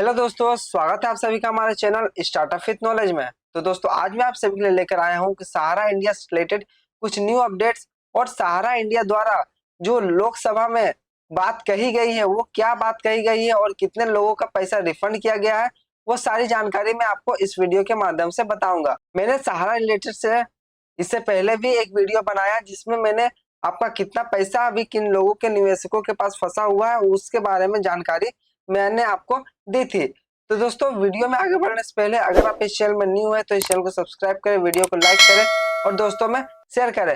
Hello दोस्तों, स्वागत है आप सभी का हमारे चैनल स्टार्टअप विद नॉलेज में। तो दोस्तों, आज मैं आप सभी के लिए लेकर आया हूं कि सहारा इंडिया से रिलेटेड कुछ न्यू अपडेट्स और सहारा इंडिया द्वारा जो लोकसभा में बात कही गई है वो क्या बात कही गई है और कितने लोगों का पैसा रिफंड किया गया है, वो सारी जानकारी मैं आपको इस वीडियो के माध्यम से बताऊंगा। मैंने सहारा रिलेटेड से इससे पहले भी एक वीडियो बनाया जिसमें मैंने आपका कितना पैसा अभी किन लोगों के निवेशकों के पास फंसा हुआ है उसके बारे में जानकारी मैंने आपको दी थी। तो दोस्तों, वीडियो में आगे बढ़ने से पहले अगर आप इस चैनल में न्यू है तो इस चैनल को सब्सक्राइब करें, वीडियो को लाइक करें और दोस्तों में शेयर करें।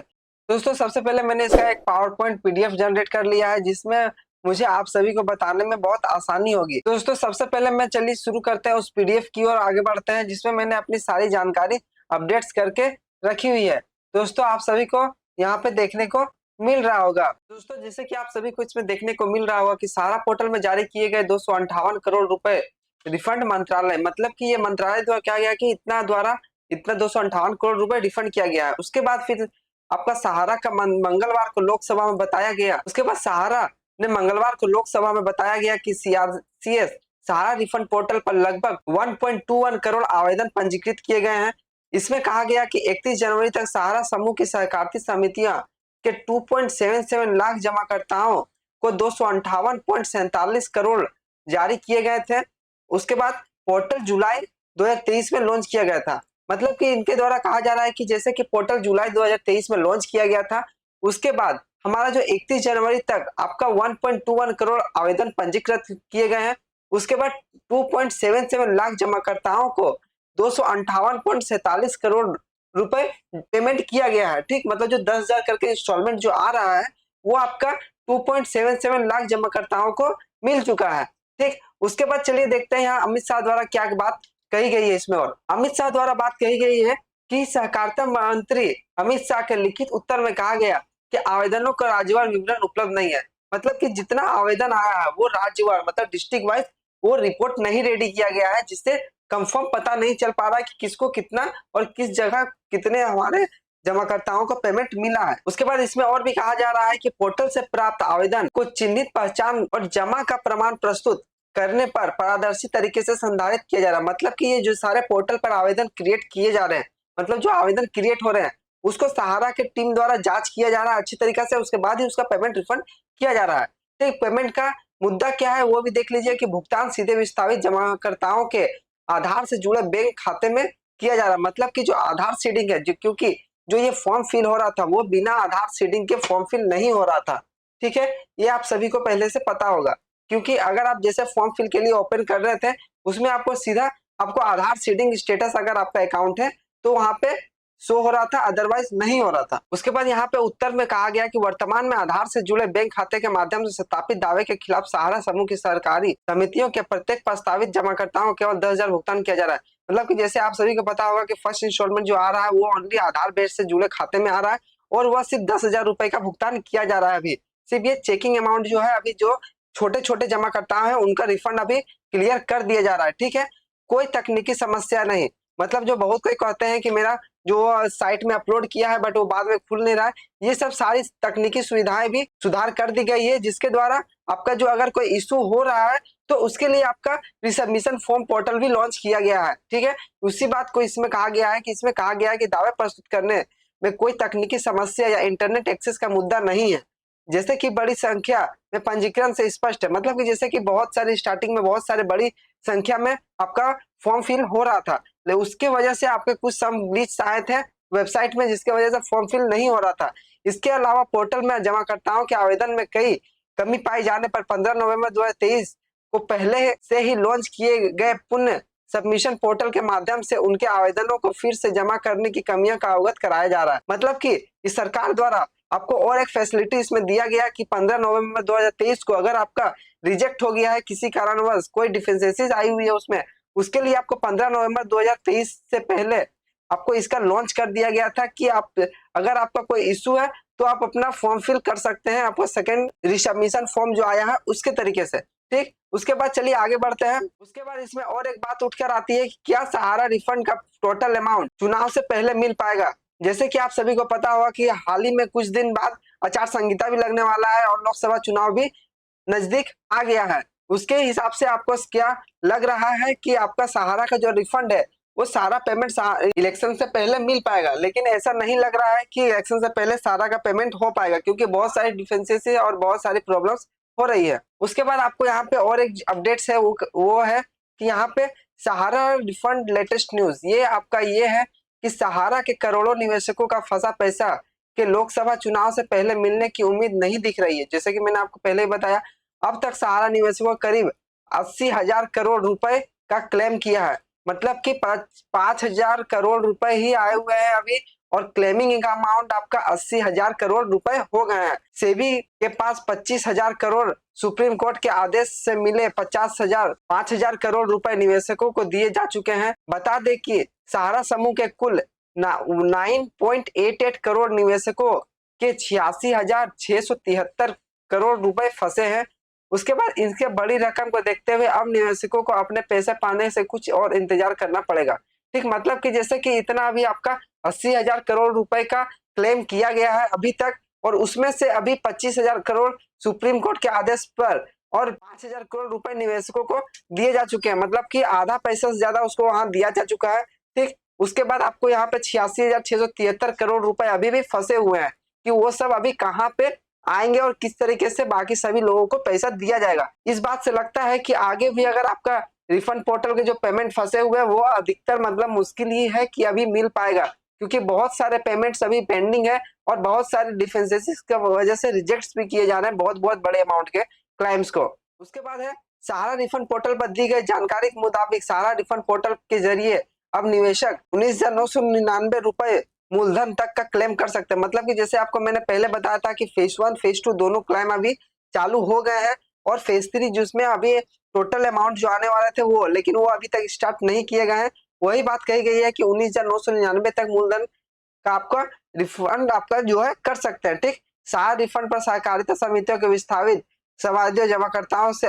दोस्तों, सबसे पहले मैंने इसका एक पावर पॉइंट पीडीएफ जनरेट कर लिया है जिसमें मुझे आप सभी को बताने में बहुत आसानी होगी। दोस्तों, सबसे पहले मैं चलिए शुरू करते हैं उस पीडीएफ की ओर आगे बढ़ते हैं जिसमें मैंने अपनी सारी जानकारी अपडेट्स करके रखी हुई है। दोस्तों, आप सभी को यहाँ पे देखने को मिल रहा होगा। दोस्तों, जैसे कि आप सभी को इसमें देखने को मिल रहा होगा कि सहारा पोर्टल में जारी किए गए 258 करोड़ रुपए रिफंड मंत्रालय, मतलब कि ये मंत्रालय द्वारा क्या गया कि इतना 258 करोड़ रुपए रिफंड किया गया है। उसके बाद फिर आपका सहारा का मंगलवार को लोकसभा में बताया गया। उसके बाद सहारा ने मंगलवार को लोकसभा में बताया गया कि सीआरसीएस सहारा रिफंड पोर्टल पर लगभग 1.21 करोड़ आवेदन पंजीकृत किए गए हैं। इसमें कहा गया कि 31 जनवरी तक सहारा समूह की सहकारी समितियां के 2.77 लाख जमाकर्ताओं को 258.47 करोड़ जारी किए गए थे। उसके बाद पोर्टल जुलाई 2023 में लॉन्च किया गया था। मतलब कि इनके द्वारा कहा जा रहा है कि जैसे कि पोर्टल जुलाई 2023 में लॉन्च किया गया था, उसके बाद हमारा जो 31 जनवरी तक आपका 1.21 करोड़ आवेदन पंजीकृत किए गए हैं। उसके बाद 2.77 लाख जमाकर्ताओं को 258.47 करोड़ रुपए पेमेंट किया गया है। ठीक, मतलब जो 10,000 करके इंस्टॉलमेंट जो आ रहा है वो आपका 2.77 लाख जमाकर्ताओं को मिल चुका है। ठीक, उसके बाद चलिए देखते हैं यहाँ अमित शाह द्वारा क्या बात कही गई है इसमें। और अमित शाह द्वारा बात कही गई है कि सहकारिता मंत्री अमित शाह के लिखित उत्तर में कहा गया कि आवेदनों का राज्यवार विवरण उपलब्ध नहीं है। मतलब कि जितना आवेदन आया है वो राज्यवार मतलब डिस्ट्रिक्ट वाइज वो रिपोर्ट नहीं रेडी किया गया है, जिससे कंफर्म पता नहीं चल पा रहा है कि किसको कितना और किस जगह कितने हमारे जमाकर्ताओं को पेमेंट मिला है। उसके बाद इसमें और भी कहा जा रहा है कि पोर्टल से प्राप्त आवेदन को चिन्हित पहचान और जमा का प्रमाण प्रस्तुत करने पर पारदर्शी तरीके से संधारित किया जा रहा है। मतलब कि ये जो सारे पोर्टल पर आवेदन क्रिएट किए जा रहे हैं, मतलब जो आवेदन क्रिएट हो रहे हैं उसको सहारा के टीम द्वारा जांच किया जा रहा है अच्छी तरीके से, उसके बाद ही उसका पेमेंट रिफंड किया जा रहा है। तो पेमेंट का मुद्दा क्या है वो भी देख लीजिए कि भुगतान सीधे विस्थापित जमाकर्ताओं के आधार से जुड़े बैंक खाते में किया जा रहा है। मतलब कि जो आधार सीडिंग है, जो क्योंकि जो ये फॉर्म फिल हो रहा था वो बिना आधार सीडिंग के फॉर्म फिल नहीं हो रहा था। ठीक है, ये आप सभी को पहले से पता होगा, क्योंकि अगर आप जैसे फॉर्म फिल के लिए ओपन कर रहे थे उसमें आपको सीधा आपको आधार सीडिंग स्टेटस अगर आपका अकाउंट है तो वहां पे शो हो रहा था, अदरवाइज नहीं हो रहा था। उसके बाद यहाँ पे उत्तर में कहा गया कि वर्तमान में आधार से जुड़े बैंक खाते के माध्यम से सत्यापित दावे के खिलाफ सहारा समूह की सरकारी समितियों के प्रत्येक प्रस्तावित जमाकर्ताओं को केवल 10,000 भुगतान किया जा रहा है। मतलब कि जैसे आप सभी को पता होगा कि फर्स्ट इंस्टॉलमेंट जो आ रहा है वो ओनली आधार बेस से जुड़े खाते में आ रहा है और वह सिर्फ 10,000 रुपए का भुगतान किया जा रहा है। अभी सिर्फ ये चेकिंग अमाउंट जो है, अभी जो छोटे छोटे जमाकर्ता है उनका रिफंड अभी क्लियर कर दिया जा रहा है। ठीक है, कोई तकनीकी समस्या नहीं। मतलब जो बहुत कोई कहते हैं कि मेरा जो साइट में अपलोड किया है बट वो बाद में खुल नहीं रहा है, ये सब सारी तकनीकी सुविधाएं भी सुधार कर दी गई है, जिसके द्वारा आपका जो अगर कोई इशू हो रहा है तो उसके लिए आपका रिसबमिशन फॉर्म पोर्टल भी लॉन्च किया गया है। ठीक है, उसी बात को इसमें कहा गया है कि दावे प्रस्तुत करने में कोई तकनीकी समस्या या इंटरनेट एक्सेस का मुद्दा नहीं है, जैसे कि बड़ी संख्या में पंजीकरण से स्पष्ट है। मतलब कि जैसे कि बहुत सारे स्टार्टिंग में बहुत सारे बड़ी संख्या में आपका फॉर्म फिल हो रहा था, लेकिन उसके वजह से आपके कुछ सम ग्लिच आए थे वेबसाइट में, जिसके वजह से फॉर्म फिल नहीं हो रहा था। इसके अलावा पोर्टल में जमाकर्ताओं के आवेदन में कई कमी पाई जाने पर 15 नवंबर 2023 को पहले से ही लॉन्च किए गए पुनः सबमिशन पोर्टल के माध्यम से उनके आवेदनों को फिर से जमा करने की कमियों का अवगत कराया जा रहा है। मतलब कि इस सरकार द्वारा आपको और एक फैसिलिटी इसमें दिया गया कि 15 नवंबर 2023 को अगर आपका रिजेक्ट हो गया है किसी कारणवश, कोई डिफेंसेस आई हुई है उसमें, उसके लिए आपको 15 नवंबर 2023 से पहले आपको इसका लॉन्च कर दिया गया था कि आप अगर आपका कोई इशू है तो आप अपना फॉर्म फिल कर सकते हैं, आपको सेकंड रिसबमिशन फॉर्म जो आया है उसके तरीके से। ठीक, उसके बाद चलिए आगे बढ़ते हैं। उसके बाद इसमें और एक बात उठकर आती है कि क्या सहारा रिफंड का टोटल अमाउंट चुनाव से पहले मिल पाएगा। जैसे कि आप सभी को पता होगा कि हाल ही में कुछ दिन बाद आचार संहिता भी लगने वाला है और लोकसभा चुनाव भी नजदीक आ गया है। उसके हिसाब से आपको क्या लग रहा है कि आपका सहारा का जो रिफंड है वो सारा पेमेंट इलेक्शन से पहले मिल पाएगा, लेकिन ऐसा नहीं लग रहा है कि इलेक्शन से पहले सारा का पेमेंट हो पाएगा, क्योंकि बहुत सारी डिफेंसेस और बहुत सारी प्रॉब्लम्स हो रही है। उसके बाद आपको यहाँ पे और एक अपडेट्स है, वो है कि यहाँ पे सहारा रिफंड लेटेस्ट न्यूज, ये आपका ये है कि सहारा के करोड़ों निवेशकों का फंसा पैसा के लोकसभा चुनाव से पहले मिलने की उम्मीद नहीं दिख रही है। जैसे कि मैंने आपको पहले ही बताया, अब तक सहारा निवेशकों करीब 80,000 करोड़ रुपए का क्लेम किया है, मतलब कि 5,000 करोड़ रुपए ही आए हुए हैं अभी, और क्लेमिंग का अमाउंट आपका 80,000 करोड़ रुपए हो गए हैं। सेबी के पास 25,000 करोड़, सुप्रीम कोर्ट के आदेश से मिले 5,000 करोड़ रुपए निवेशकों को दिए जा चुके हैं। बता दें कि सहारा समूह के कुल 9.88 करोड़ निवेशकों के 86,673 करोड़ रुपए फंसे हैं। उसके बाद इनके बड़ी रकम को देखते हुए अब निवेशकों को अपने पैसे पाने से कुछ और इंतजार करना पड़ेगा। ठीक, मतलब कि जैसे कि इतना अभी आपका 80,000 करोड़ रुपए का क्लेम किया गया है अभी तक, और उसमें से अभी 25,000 करोड़ सुप्रीम कोर्ट के आदेश पर और 5,000 करोड़ रुपए निवेशकों को दिए जा चुके हैं, मतलब कि आधा पैसा से ज्यादा उसको वहां दिया जा चुका है। ठीक, उसके बाद आपको यहाँ पे 86,673 करोड़ रुपए अभी भी फंसे हुए हैं कि वो सब अभी कहाँ पे आएंगे और किस तरीके से बाकी सभी लोगों को पैसा दिया जाएगा। इस बात से लगता है कि आगे भी अगर आपका रिफंड पोर्टल के जो पेमेंट फंसे हुए हैं वो अधिकतर मतलब मुश्किल ही है कि अभी मिल पाएगा, क्योंकि बहुत सारे पेमेंट्स अभी पेंडिंग है और बहुत सारे डिफेंसेस की वजह से रिजेक्ट्स भी किए जा रहे हैं बहुत बहुत बड़े अमाउंट के क्लाइम्स को। उसके बाद है सहारा रिफंड पोर्टल पर दी गई जानकारी के मुताबिक सहारा रिफंड पोर्टल के जरिए अब निवेशक 19,999 रुपए मूलधन तक का क्लेम कर सकते हैं। मतलब कि जैसे आपको मैंने पहले बताया था कि फेज 1 फेज 2 दोनों क्लेम अभी चालू हो गए हैं, और फेज 3 जिसमें अभी टोटल अमाउंट जो आने वाले थे वो, लेकिन वो अभी तक स्टार्ट नहीं किए गए हैं। वही बात कही गई है कि 19,999 तक मूलधन का आपका रिफंड आपका जो है कर सकते हैं। ठीक, सहारा रिफंड पर सहकारिता समितियों के विस्थापित समाधियों जमाकर्ताओं से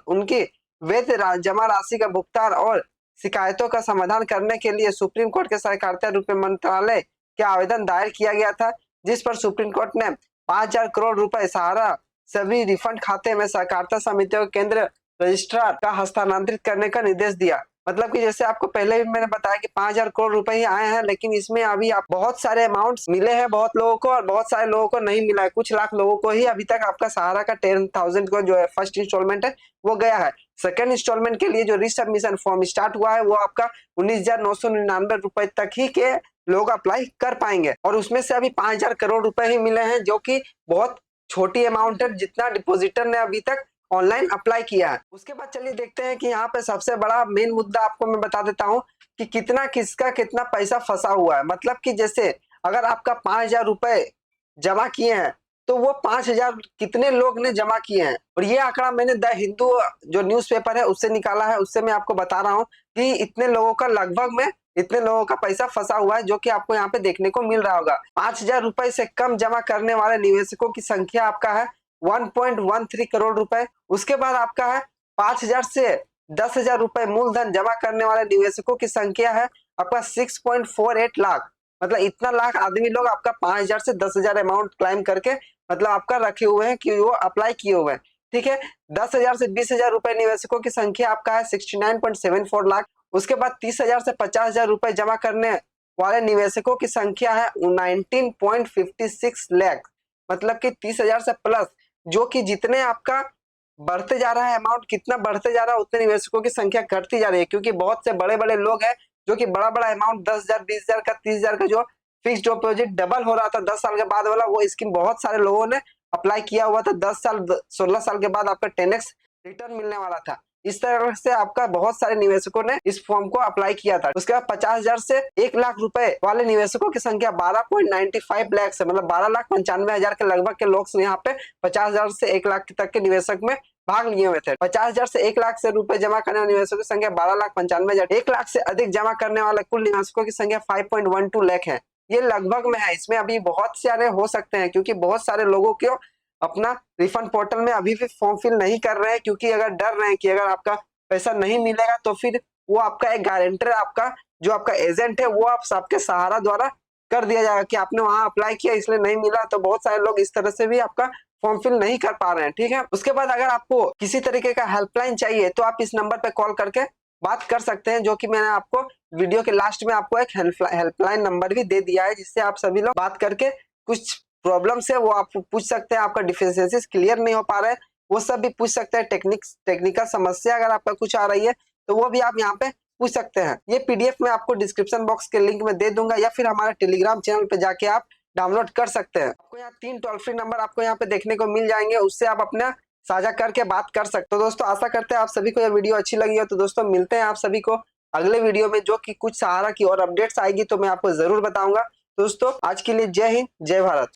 उनकी वैध जमा राशि का भुगतान और शिकायतों का समाधान करने के लिए सुप्रीम कोर्ट के सहकारिता रुपये मंत्रालय के आवेदन दायर किया गया था, जिस पर सुप्रीम कोर्ट ने 5,000 करोड़ रुपए सहारा सभी रिफंड खाते में सहकारिता समितियों के केंद्र रजिस्ट्रार का हस्तांतरित करने का निर्देश दिया। मतलब कि जैसे आपको पहले भी मैंने बताया कि 5,000 करोड़ रुपए ही आए हैं, लेकिन इसमें अभी आप बहुत सारे अमाउंट्स मिले हैं बहुत लोगों को, और बहुत सारे लोगों को नहीं मिला है। कुछ लाख लोगों को ही अभी तक आपका सहारा का 10,000 को जो है फर्स्ट इंस्टॉलमेंट है वो गया है। सेकेंड इंस्टॉलमेंट के लिए जो रिसबमिशन फॉर्म स्टार्ट हुआ है वो आपका 19,999 रुपए तक ही के लोग अप्लाई कर पाएंगे, और उसमें से अभी 5,000 करोड़ रुपए ही मिले हैं, जो कि बहुत छोटी अमाउंट है जितना डिपोजिटर ने अभी तक ऑनलाइन अप्लाई किया है। उसके बाद चलिए देखते हैं कि यहाँ पे सबसे बड़ा मेन मुद्दा आपको मैं बता देता हूँ कि कितना किसका कितना पैसा फंसा हुआ है। मतलब कि जैसे अगर आपका 5,000 रुपए जमा किए हैं तो वो 5,000 कितने लोग ने जमा किए हैं, और ये आंकड़ा मैंने द हिंदू जो न्यूज़पेपर है उससे निकाला है, उससे मैं आपको बता रहा हूँ कि इतने लोगों का लगभग में इतने लोगों का पैसा फंसा हुआ है, जो कि आपको यहाँ पे देखने को मिल रहा होगा। 5,000 रुपए से कम जमा करने वाले निवेशकों की संख्या आपका है 1.13 करोड़ रुपए। उसके बाद आपका है 5,000 से 10,000 रुपए मूलधन जमा करने वाले निवेशकों की संख्या है आपका 6.48 लाख। मतलब इतना लाख आदमी लोग आपका 5,000 से 10,000 अमाउंट क्लाइम करके मतलब आपका रखे हुए हैं कि वो अप्लाई किए हुए हैं। ठीक है, 10,000 से 20,000 रुपए निवेशकों की संख्या आपका है 69.74 लाख। उसके बाद 30,000 से 50,000 रुपए जमा करने वाले निवेशकों की संख्या है 19.56 लाख। मतलब कि 30,000 से प्लस, जो कि जितने आपका बढ़ते जा रहा है अमाउंट, कितना बढ़ते जा रहा है उतने निवेशकों की संख्या घटती जा रही है, क्योंकि बहुत से बड़े बड़े लोग हैं जो कि बड़ा बड़ा अमाउंट 10,000 20,000 का 30,000 का जो फिक्स डिपॉजिट डबल हो रहा था 10 साल के बाद वाला, वो स्कीम बहुत सारे लोगों ने अप्लाई किया हुआ था। 10 साल 16 साल के बाद आपका 10x रिटर्न मिलने वाला था। इस तरह से आपका बहुत सारे निवेशकों ने इस फॉर्म को अप्लाई किया था। उसके बाद 50,000 से 1 लाख रुपए वाले निवेशकों की संख्या 12.95 लाख से, मतलब 12,95,000 के लगभग के लोग यहाँ पे 50,000 से 1 लाख तक के निवेशक में भाग लिए हुए थे। 50,000 से 1 लाख से रुपए जमा करने वाले निवेशकों की संख्या 12,95,000। 1 लाख से अधिक जमा करने वाले कुल निवेशकों की संख्या 5.12 लाख है। ये लगभग में है, इसमें अभी बहुत सारे हो सकते हैं, क्योंकि बहुत सारे लोगों को अपना रिफंड पोर्टल में अभी भी फॉर्म फिल नहीं कर रहे हैं, क्योंकि अगर डर रहे हैं कि अगर आपका पैसा नहीं मिलेगा तो फिर वो आपका एक गारंटर, आपका जो आपका एजेंट है वो आप सबके सहारा द्वारा कर दिया जाएगा कि आपने वहां अप्लाई किया इसलिए नहीं मिला। तो बहुत सारे लोग इस तरह से भी आपका फॉर्म फिल नहीं कर पा रहे हैं, ठीक है। उसके बाद अगर आपको किसी तरीके का हेल्पलाइन चाहिए तो आप इस नंबर पे कॉल करके बात कर सकते हैं, जो कि मैंने आपको वीडियो के लास्ट में आपको एक हेल्पलाइन नंबर भी दे दिया है, जिससे आप सभी लोग बात करके कुछ प्रॉब्लम है वो आप पूछ सकते हैं। आपका डिफिशियंसीज क्लियर नहीं हो पा रहा है वो सब भी पूछ सकते हैं। टेक्निकल समस्या अगर आपका कुछ आ रही है तो वो भी आप यहाँ पे पूछ सकते हैं। ये पीडीएफ मैं आपको डिस्क्रिप्शन बॉक्स के लिंक में दे दूंगा, या फिर हमारे टेलीग्राम चैनल पे जाके आप डाउनलोड कर सकते हैं। आपको यहाँ 3 टोल फ्री नंबर आपको यहाँ पे देखने को मिल जाएंगे, उससे आप अपना साझा करके बात कर सकते हो। दोस्तों आशा करते हैं आप सभी को यह वीडियो अच्छी लगी हो। तो दोस्तों मिलते हैं आप सभी को अगले वीडियो में, जो कि कुछ सहारा की और अपडेट्स आएगी तो मैं आपको जरूर बताऊंगा। दोस्तों आज के लिए जय हिंद, जय भारत।